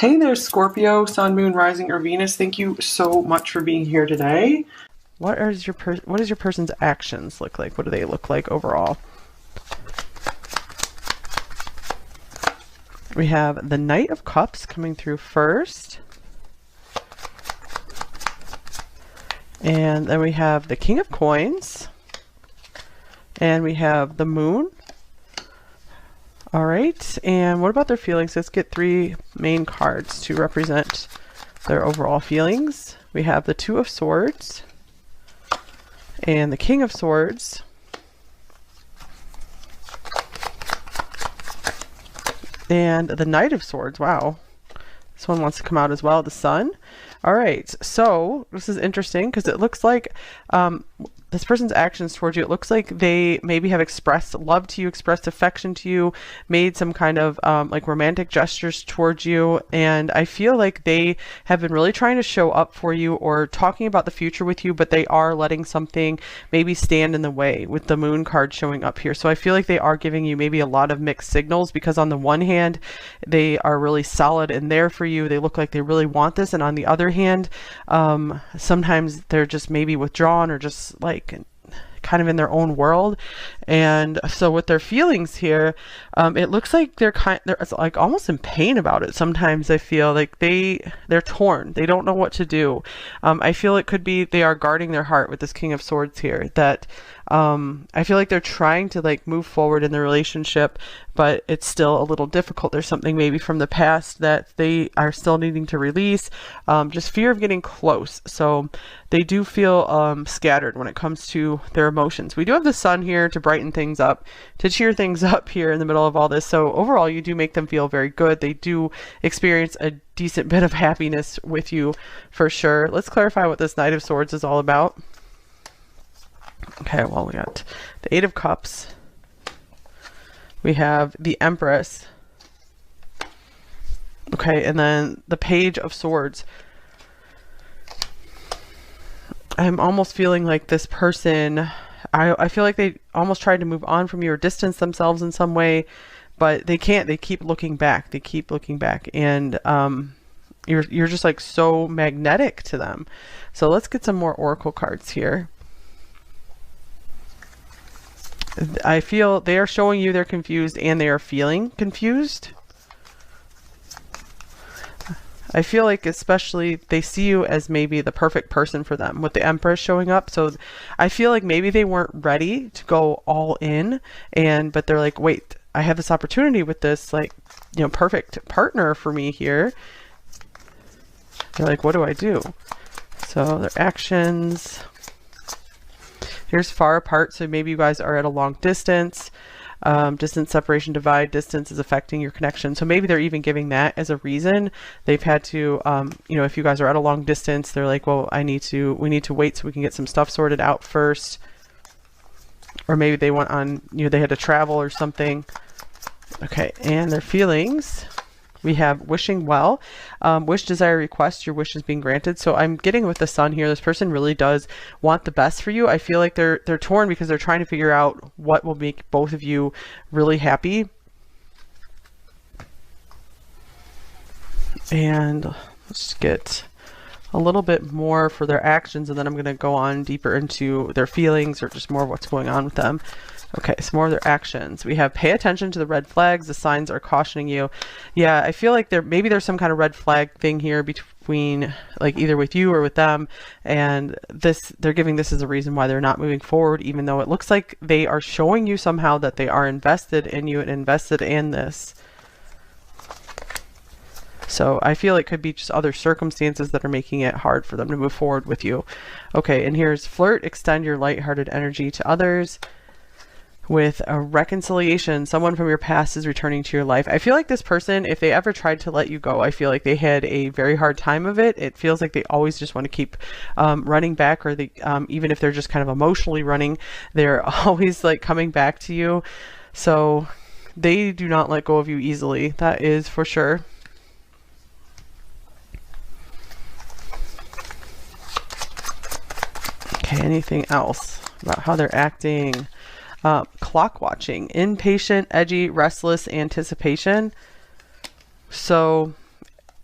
Hey there, Scorpio, Sun, Moon, Rising, or Venus. Thank you so much for being here today. What does your person's actions look like? What do they look like overall? We have the Knight of Cups coming through first. And then we have the King of Coins. And we have the Moon. All right, and what about their feelings? Let's get three main cards to represent their overall feelings. We have the Two of Swords and the King of Swords. And the Knight of Swords. Wow. This one wants to come out as well, the Sun. All right, so this is interesting because it looks like this person's actions towards you, it looks like they maybe have expressed love to you, expressed affection to you, made some kind of like romantic gestures towards you. And I feel like they have been really trying to show up for you or talking about the future with you, but they are letting something maybe stand in the way with the Moon card showing up here. So I feel like they are giving you maybe a lot of mixed signals because on the one hand, they are really solid and there for you. They look like they really want this. And on the other hand, sometimes they're just maybe withdrawn or just like kind of in their own world. And so with their feelings here, it looks like they're like almost in pain about it. Sometimes I feel like they're torn. They don't know what to do. I feel it could be they are guarding their heart with this King of Swords here, that I feel like they're trying to like move forward in the relationship, but it's still a little difficult. There's something maybe from the past that they are still needing to release, just fear of getting close. So they do feel scattered when it comes to their emotions. We do have the Sun here to brighten things up, to cheer things up here in the middle of all this. So overall, you do make them feel very good. They do experience a decent bit of happiness with you for sure. Let's clarify what this Knight of Swords is all about. Okay, well, we got the Eight of Cups. We have the Empress. Okay, and then the Page of Swords. I'm almost feeling like this person, I feel like they almost tried to move on from you or distance themselves in some way, but they can't. They keep looking back. They keep looking back. And you're just like so magnetic to them. So let's get some more Oracle cards here. I feel they are showing you they're confused and they are feeling confused. I feel like especially they see you as maybe the perfect person for them with the Empress showing up. So I feel like maybe they weren't ready to go all in, but they're like, wait, I have this opportunity with this like, perfect partner for me here. They're like, what do I do? So their actions. Here's far apart, so maybe you guys are at a long distance. Distance, separation, divide, distance is affecting your connection. So maybe they're even giving that as a reason. They've had to, if you guys are at a long distance, they're like, well, we need to wait so we can get some stuff sorted out first. Or maybe they went on, they had to travel or something. Okay, and their feelings. We have wishing well, wish, desire, request, your wish is being granted. So I'm getting with the Sun here. This person really does want the best for you. I feel like they're torn because they're trying to figure out what will make both of you really happy. And let's get a little bit more for their actions, and then I'm going to go on deeper into their feelings or just more of what's going on with them. Okay, some more of their actions. We have pay attention to the red flags. The signs are cautioning you. Yeah, I feel like maybe there's some kind of red flag thing here between like either with you or with them. And they're giving this as a reason why they're not moving forward, even though it looks like they are showing you somehow that they are invested in you and invested in this. So I feel it could be just other circumstances that are making it hard for them to move forward with you. Okay, and here's flirt, extend your lighthearted energy to others. With a reconciliation, someone from your past is returning to your life. I feel like this person, if they ever tried to let you go, I feel like they had a very hard time of it. It feels like they always just want to keep running back, or they, even if they're just kind of emotionally running, they're always like coming back to you. So they do not let go of you easily. That is for sure. Okay, anything else about how they're acting? Clock watching, impatient, edgy, restless, anticipation. So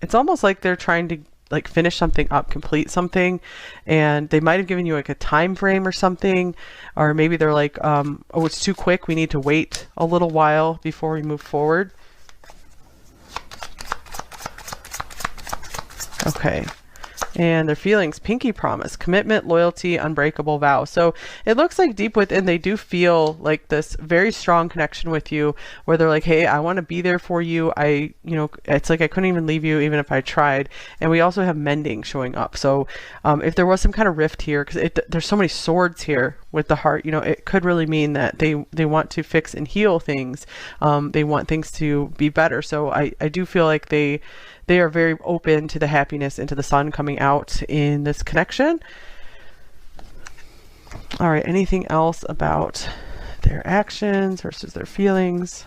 it's almost like they're trying to like finish something up, complete something, and they might have given you like a time frame or something, or maybe they're like, oh, it's too quick, we need to wait a little while before we move forward. Okay. And their feelings, pinky promise, commitment, loyalty, unbreakable vow. So it looks like deep within they do feel like this very strong connection with you, where they're like, hey, I want to be there for you. It's like I couldn't even leave you even if I tried. And we also have mending showing up. So if there was some kind of rift here, because there's so many swords here with the heart, it could really mean that they want to fix and heal things. They want things to be better. So I do feel like they are very open to the happiness and to the sun coming out in this connection. All right, anything else about their actions versus their feelings?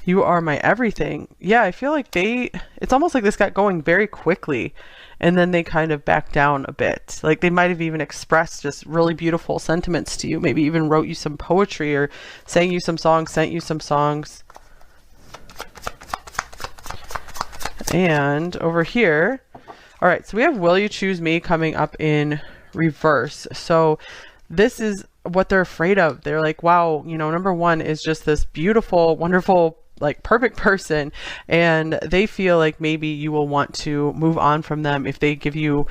You are my everything. Yeah, I feel like it's almost like this got going very quickly, and then they kind of backed down a bit. Like they might have even expressed just really beautiful sentiments to you, maybe even wrote you some poetry or sang you some songs, sent you some songs. And over here, all right, so we have Will You Choose Me coming up in reverse. So this is what they're afraid of. They're like, wow, number one is just this beautiful, wonderful, like perfect person, and they feel like maybe you will want to move on from them if they give you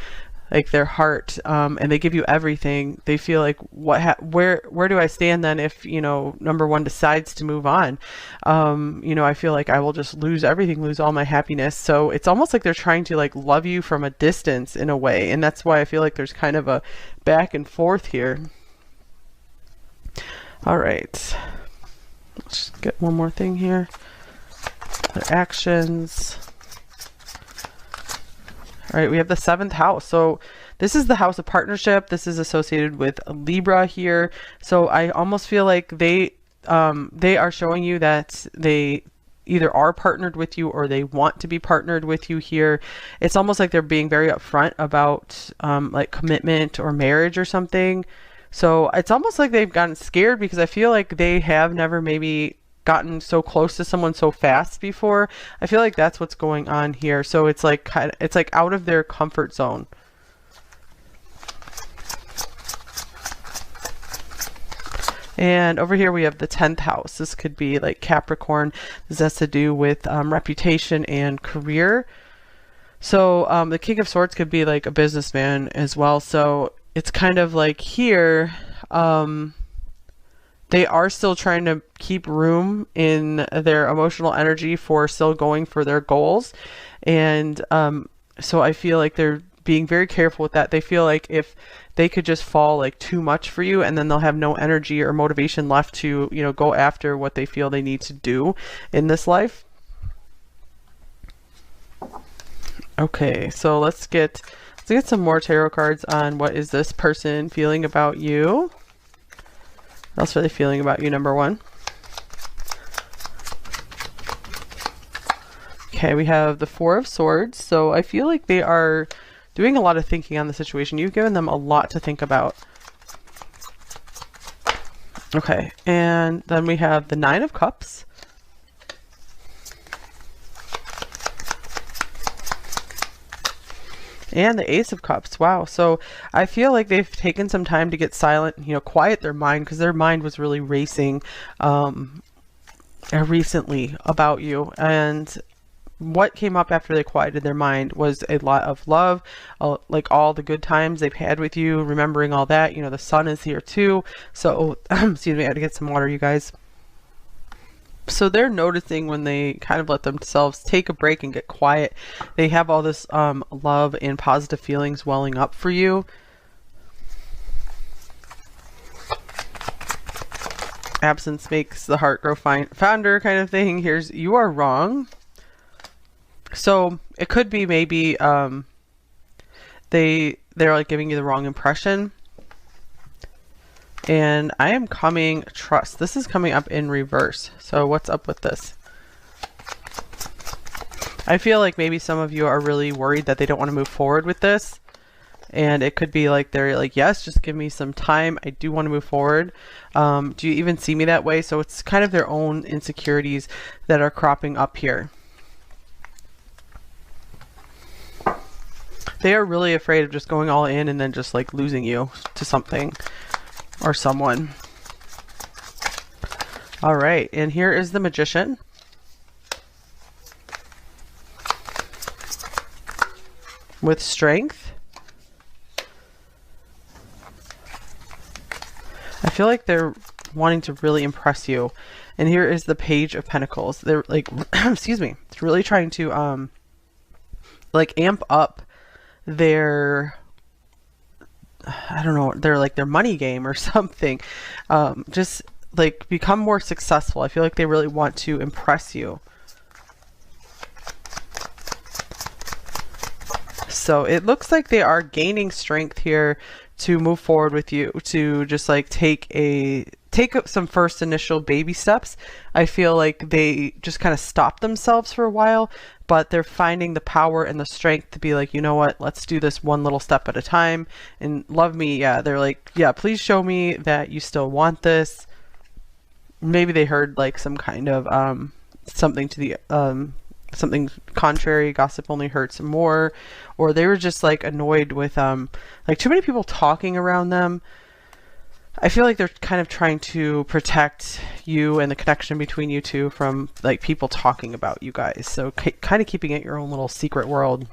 like their heart, and they give you everything. They feel like, where do I stand then if number one decides to move on? I feel like I will just lose everything, lose all my happiness. So it's almost like they're trying to like love you from a distance in a way, and that's why I feel like there's kind of a back and forth here. All right, let's just get one more thing here. Their actions. All right, we have the 7th house. So this is the house of partnership. This is associated with Libra here. So I almost feel like they are showing you that they either are partnered with you or they want to be partnered with you here. It's almost like they're being very upfront about like commitment or marriage or something. So it's almost like they've gotten scared because I feel like they have never maybe gotten so close to someone so fast before. I feel like that's what's going on here. So it's like it's like out of their comfort zone. And over here we have the 10th house. This could be like Capricorn. This has to do with reputation and career. So the King of Swords could be like a businessman as well. So it's kind of like here, they are still trying to keep room in their emotional energy for still going for their goals. And so I feel like they're being very careful with that. They feel like if they could just fall like too much for you, and then they'll have no energy or motivation left to, go after what they feel they need to do in this life. Okay, so let's get some more tarot cards on what is this person feeling about you. What else are they feeling about you, number one? Okay, we have the 4 of Swords. So I feel like they are doing a lot of thinking on the situation. You've given them a lot to think about. Okay, and then we have the 9 of Cups. And the Ace of Cups. Wow. So I feel like they've taken some time to get silent, quiet their mind, because their mind was really racing recently about you. And what came up after they quieted their mind was a lot of love, like all the good times they've had with you, remembering all that. The sun is here too. So, excuse me, I had to get some water, you guys. So they're noticing when they kind of let themselves take a break and get quiet, they have all this love and positive feelings welling up for you. Absence makes the heart grow fonder kind of thing. Here's, you are wrong. So it could be maybe they're like giving you the wrong impression. And I am coming trust. This is coming up in reverse. So what's up with this? I feel like maybe some of you are really worried that they don't want to move forward with this. And it could be like they're like, yes, just give me some time. I do want to move forward. Do you even see me that way? So it's kind of their own insecurities that are cropping up here. They are really afraid of just going all in and then just like losing you to something or someone. All right, and here is the Magician. With strength. I feel like they're wanting to really impress you. And here is the Page of Pentacles. They're like, excuse me, it's really trying to like amp up their, I don't know, their money game or something. Just like become more successful. I feel like they really want to impress you. So it looks like they are gaining strength here to move forward with you, to just like take some first initial baby steps. I feel like they just kind of stop themselves for a while, but they're finding the power and the strength to be like, you know what, let's do this one little step at a time. And love me, yeah, they're like, yeah, please show me that you still want this. Maybe they heard like some kind of something to the something contrary, gossip only hurts more, or they were just like annoyed with like too many people talking around them. I feel like they're kind of trying to protect you and the connection between you two from like people talking about you guys. So kind of keeping it your own little secret world.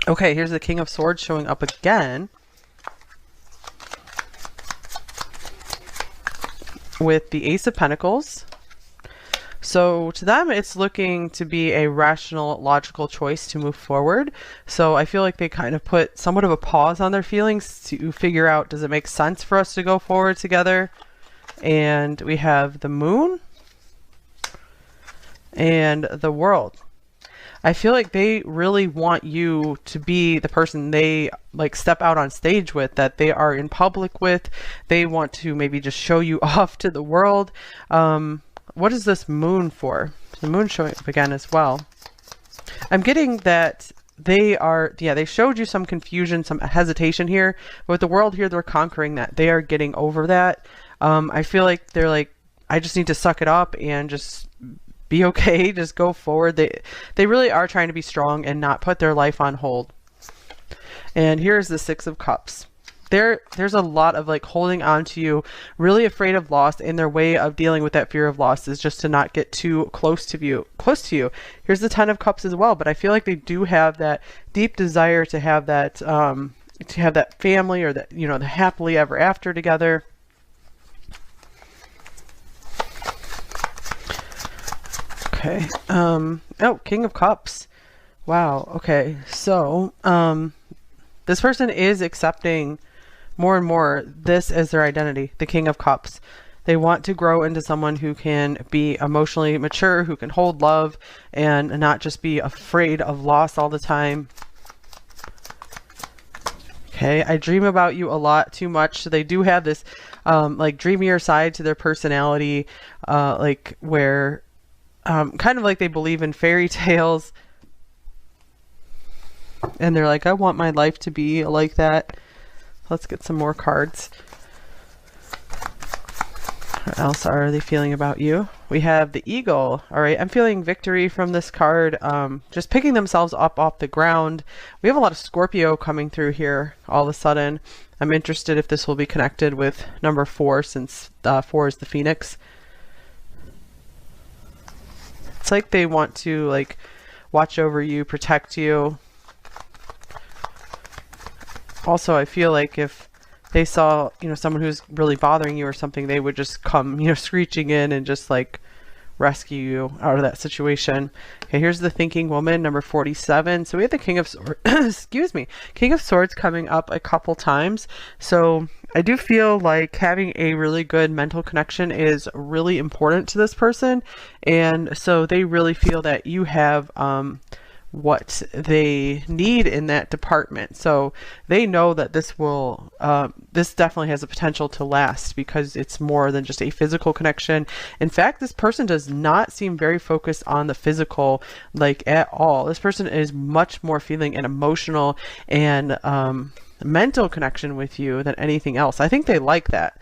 Okay, here's the King of Swords showing up again with the Ace of Pentacles. So to them, it's looking to be a rational, logical choice to move forward. So I feel like they kind of put somewhat of a pause on their feelings to figure out, does it make sense for us to go forward together? And we have the Moon and the World. I feel like they really want you to be the person they like step out on stage with, that they are in public with. They want to maybe just show you off to the world. What is this Moon for? The Moon showing up again as well. I'm getting that they are, yeah, they showed you some confusion, some hesitation here. But with the World here, they're conquering that. They are getting over that. I feel like they're like, I just need to suck it up and just be okay. Just go forward. They really are trying to be strong and not put their life on hold. And here's the Six of Cups. There's a lot of like holding on to you, really afraid of loss, and their way of dealing with that fear of loss is just to not get too close to you. Here's the Ten of Cups as well, but I feel like they do have that deep desire to have that family, or that, you know, the happily ever after together. Okay. Oh, King of Cups. Wow. Okay. So, this person is accepting more and more this as their identity, the King of Cups. They want to grow into someone who can be emotionally mature, who can hold love and not just be afraid of loss all the time. Okay, I dream about you a lot, too much. So they do have this like dreamier side to their personality, like where kind of like they believe in fairy tales. And they're like, I want my life to be like that. Let's get some more cards. What else are they feeling about you? We have the Eagle. All right, I'm feeling victory from this card. Just picking themselves up off the ground. We have a lot of Scorpio coming through here all of a sudden. I'm interested if this will be connected with number 4, since 4 is the Phoenix. It's like they want to like watch over you, protect you. Also, I feel like if they saw, you know, someone who's really bothering you or something, they would just come, you know, screeching in and just like rescue you out of that situation. Okay, here's the Thinking Woman, number 47. So we have the King of Swords, excuse me, King of Swords coming up a couple times. So I do feel like having a really good mental connection is really important to this person. And so they really feel that you have what they need in that department. So they know that this will this definitely has the potential to last, because it's more than just a physical connection. In fact, this person does not seem very focused on the physical like at all. This person is much more feeling and emotional and mental connection with you than anything else. I think they like that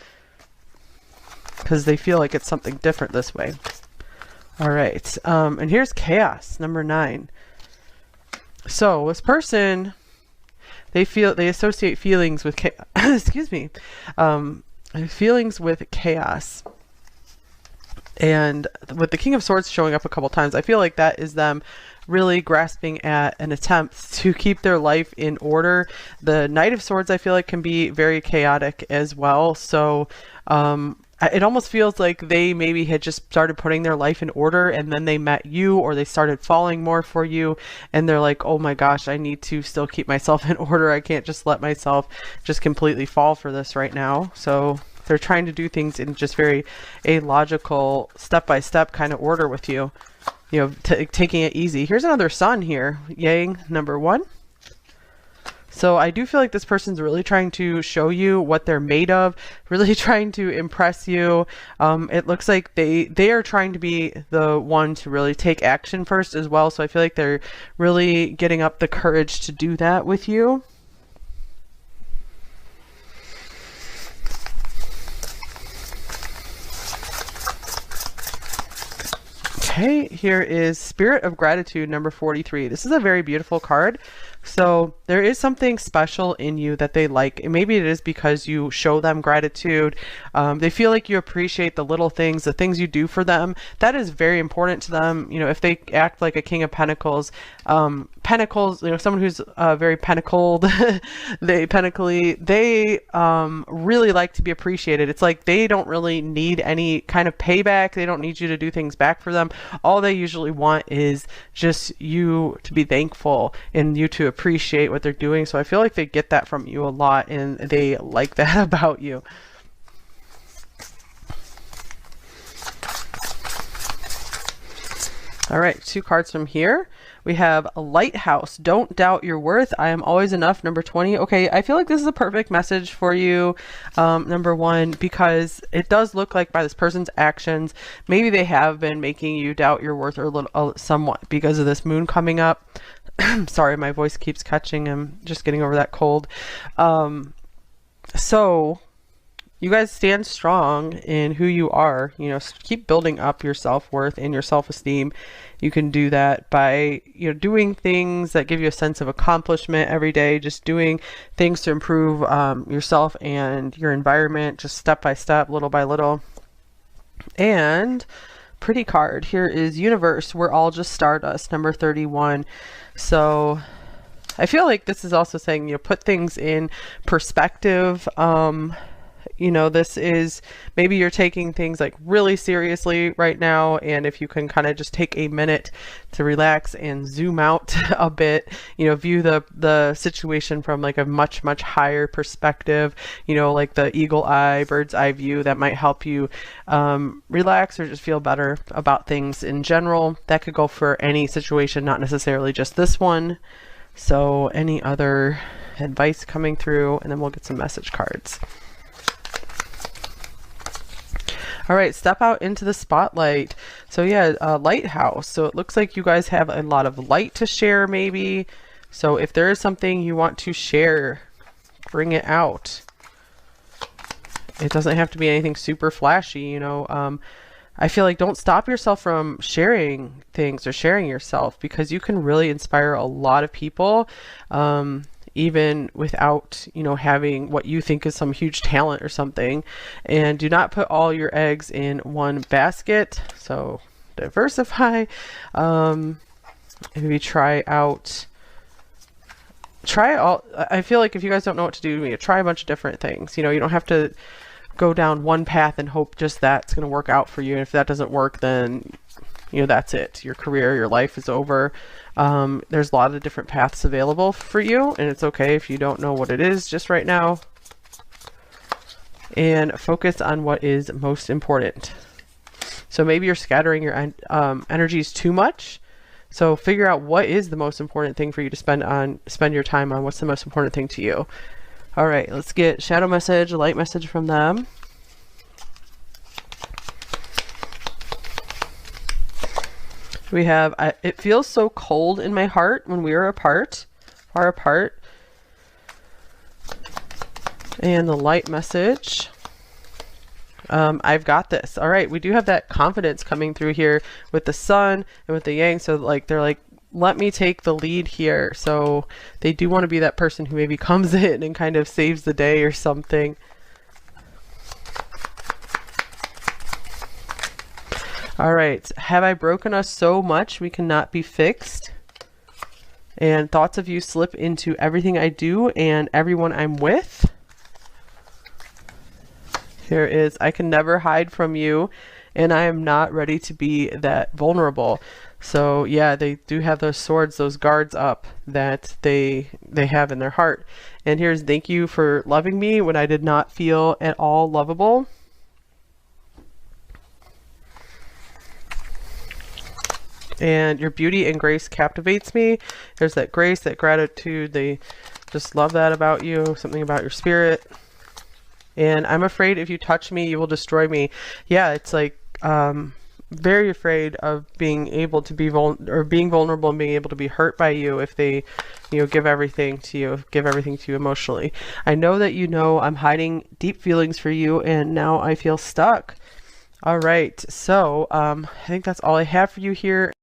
because they feel like it's something different this way. All right. And here's chaos, number 9. So this person, they associate feelings with excuse me, feelings with chaos. And with the King of Swords showing up a couple times, I feel like that is them really grasping at an attempt to keep their life in order. The Knight of Swords, I feel like, can be very chaotic as well. So it almost feels like they maybe had just started putting their life in order, and then they met you, or they started falling more for you, and they're like, oh my gosh, I need to still keep myself in order. I can't just let myself just completely fall for this right now. So they're trying to do things in just very a logical, step-by-step kind of order with you, you know, taking it easy. Here's another Sun here, Yang, number 1. So I do feel like this person's really trying to show you what they're made of, really trying to impress you. It looks like they are trying to be the one to really take action first as well. So I feel like they're really getting up the courage to do that with you. Okay, here is Spirit of Gratitude, number 43. This is a very beautiful card. So there is something special in you that they like. And maybe it is because you show them gratitude. They feel like you appreciate the little things, the things you do for them. That is very important to them. You know, if they act like a King of Pentacles, Pentacles, you know, someone who's very pentacled, they really like to be appreciated. It's like they don't really need any kind of payback. They don't need you to do things back for them. All they usually want is just you to be thankful and you to appreciate what they're doing. So I feel like they get that from you a lot, and they like that about you. All right, 2 cards from here. We have a Lighthouse. Don't doubt your worth. I am always enough, number 20. Okay, I feel like this is a perfect message for you, number 1, because it does look like by this person's actions, maybe they have been making you doubt your worth a little, somewhat, because of this moon coming up. Sorry, my voice keeps catching. I'm just getting over that cold. So you guys stand strong in who you are. You know, keep building up your self-worth and your self-esteem. You can do that by, you know, doing things that give you a sense of accomplishment every day, just doing things to improve yourself and your environment, just step by step, little by little. And pretty card here is Universe. We're all just stardust, number 31. So I feel like this is also saying, you know, put things in perspective. You know, this is, maybe you're taking things like really seriously right now, and if you can kind of just take a minute to relax and zoom out a bit, you know, view the situation from like a much higher perspective, you know, like the eagle eye, bird's eye view, that might help you relax or just feel better about things in general. That could go for any situation, not necessarily just this one. So any other advice coming through, and then we'll get some message cards. All right, step out into the spotlight. So yeah, lighthouse. So it looks like you guys have a lot of light to share maybe. So if there is something you want to share, bring it out. It doesn't have to be anything super flashy, you know. I feel like don't stop yourself from sharing things or sharing yourself, because you can really inspire a lot of people. Even without, you know, having what you think is some huge talent or something. And do not put all your eggs in one basket. So diversify. Maybe try all. I feel like if you guys don't know what to do, you try a bunch of different things. You know, you don't have to go down one path and hope just that's going to work out for you. And if that doesn't work, then, you know, that's it. Your career, your life is over. There's a lot of different paths available for you, and it's okay if you don't know what it is just right now. And focus on what is most important. So maybe you're scattering your energies too much. So figure out what is the most important thing for you to spend your time on. What's the most important thing to you? All right, let's get shadow message, light message from them. We have, it feels so cold in my heart when we are apart, far apart. And the light message. I've got this. All right, we do have that confidence coming through here with the sun and with the yang. So like they're like, let me take the lead here. So they do want to be that person who maybe comes in and kind of saves the day or something. All right, have I broken us so much we cannot be fixed? And thoughts of you slip into everything I do and everyone I'm with. Here is, I can never hide from you, and I am not ready to be that vulnerable. So yeah, they do have those swords, those guards up that they have in their heart. And here's, thank you for loving me when I did not feel at all lovable. And your beauty and grace captivates me. There's that grace, that gratitude. They just love that about you, something about your spirit. And I'm afraid if you touch me, you will destroy me. Yeah, it's like very afraid of being able to be being vulnerable and being able to be hurt by you if they, you know, give everything to you emotionally. I know that you know I'm hiding deep feelings for you, and now I feel stuck. All right, so I think that's all I have for you here.